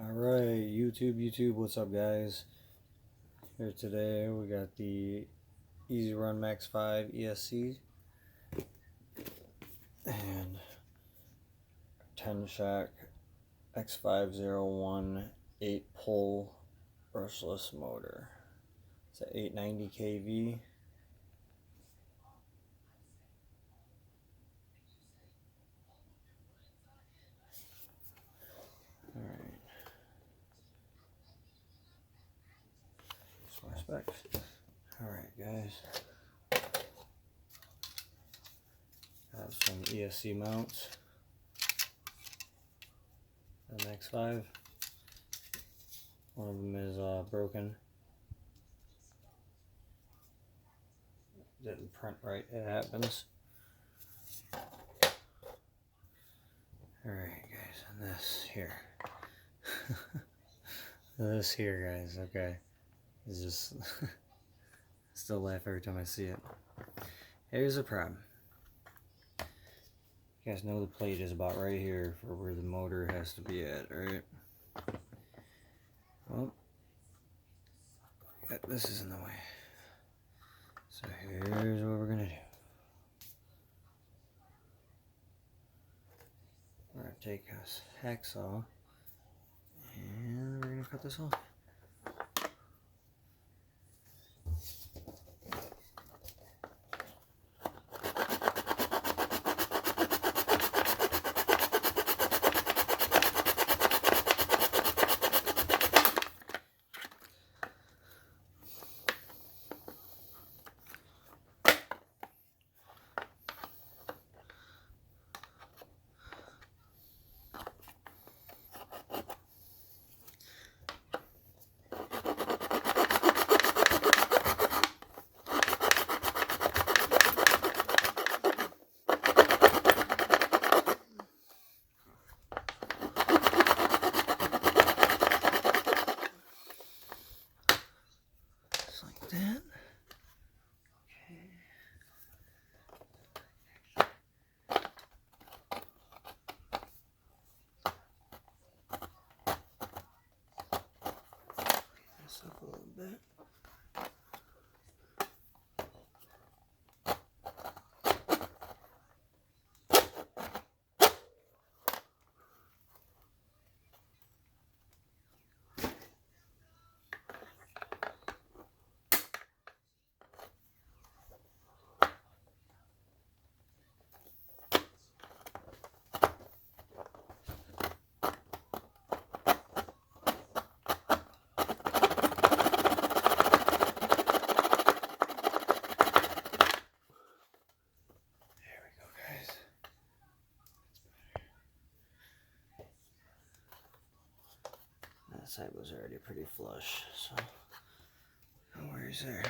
Alright, YouTube, what's up guys? Here today we got the Easy Run Max 5 ESC and Tenshock X501 8-pole brushless motor. It's an 890 kV. Alright. Some specs. Alright guys. Have some ESC mounts. An X5. One of them is broken. Didn't print right. It happens. Alright guys, and this here. This here guys, okay. It's just still laugh every time I see it. Here's the problem. You guys know the plate is about right here for where the motor has to be at, right? Well, this is in the way. So here's what we're gonna do. We're gonna take a hacksaw and we're gonna cut this off. That. Okay. Get this up a little bit. That side was already pretty flush, so no worries there.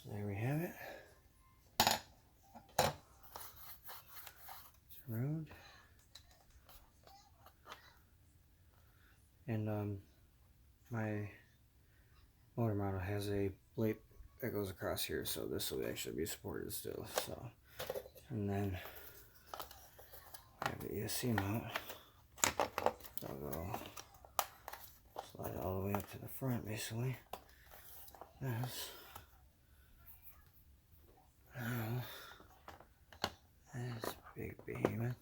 There we have it. It's road. And my motor model has a plate that goes across here, so this will actually be supported still. So, and then I have the ESC mount. I'll go slide all the way up to the front, basically. This. Now, this big behemoth.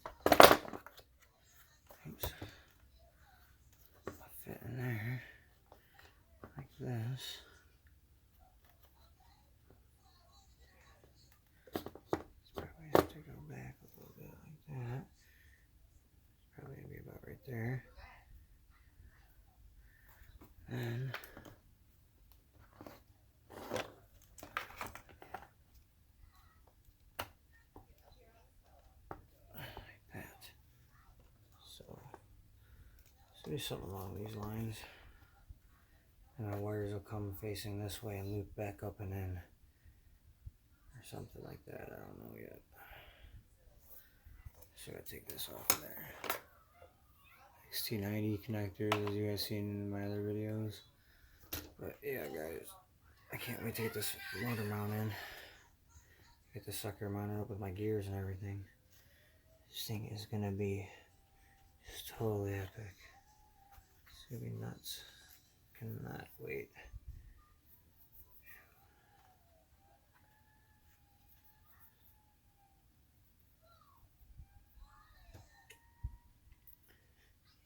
Oops. I'll fit in there like this. It's probably have to go back a little bit like that. It's probably gonna be about right there. And do something along these lines. And my wires will come facing this way and loop back up and in. Or something like that, I don't know yet. So I gotta take this off of there. XT90 connectors, as you guys seen in my other videos. But yeah, guys, I can't wait to get this motor mount in. Get this sucker mounted up with my gears and everything. This thing is gonna be just totally epic. It's gonna be nuts. Cannot wait.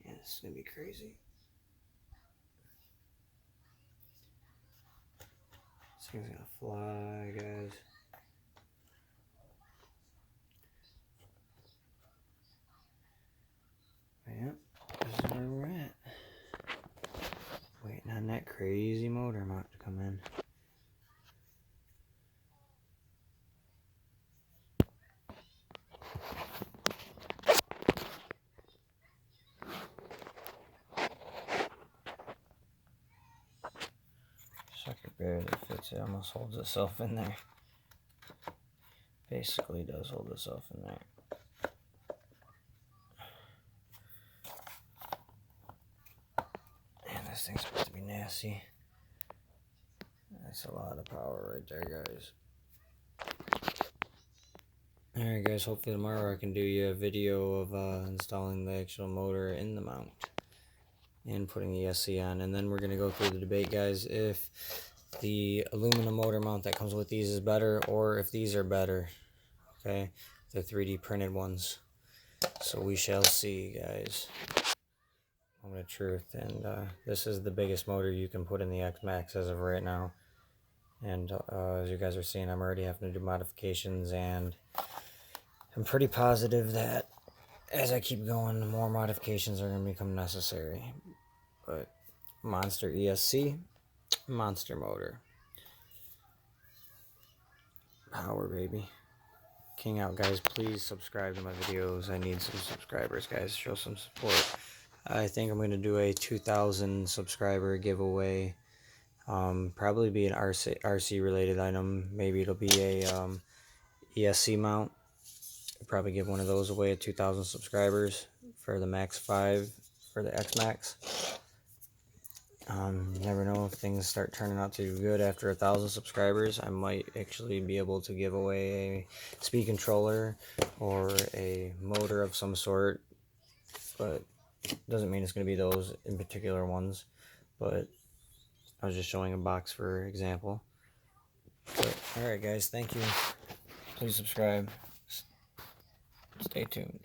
Yeah, this is gonna be crazy. This thing's gonna fly, guys. Yep, this is where we're at. Waiting on that crazy motor mount to come in. Sucker barely fits, it almost holds itself in there. Basically does hold itself in there. And this thing's supposed to be nasty. That's a lot of power right there, guys. Alright guys, hopefully tomorrow I can do you a video of installing the actual motor in the mount and putting the SC on, and then we're going to go through the debate, guys, if the aluminum motor mount that comes with these is better or if these are better. Okay, the 3D printed ones. So we shall see, guys. Moment of truth. And this is the biggest motor you can put in the X-MAXX as of right now. And as you guys are seeing, I'm already having to do modifications, and I'm pretty positive that as I keep going, more modifications are going to become necessary. But monster ESC, monster motor. Power, baby. King out, guys. Please subscribe to my videos. I need some subscribers, guys. Show some support. I think I'm going to do a 2,000 subscriber giveaway. Probably be an RC related item. Maybe it'll be a ESC mount. I'll probably give one of those away at 2,000 subscribers for the Max 5 for the X-MAXX. You never know, if things start turning out to be good after 1,000 subscribers. I might actually be able to give away a speed controller or a motor of some sort, but doesn't mean it's going to be those in particular ones. But I was just showing a box for example. Alright guys, thank you. Please subscribe. Stay tuned.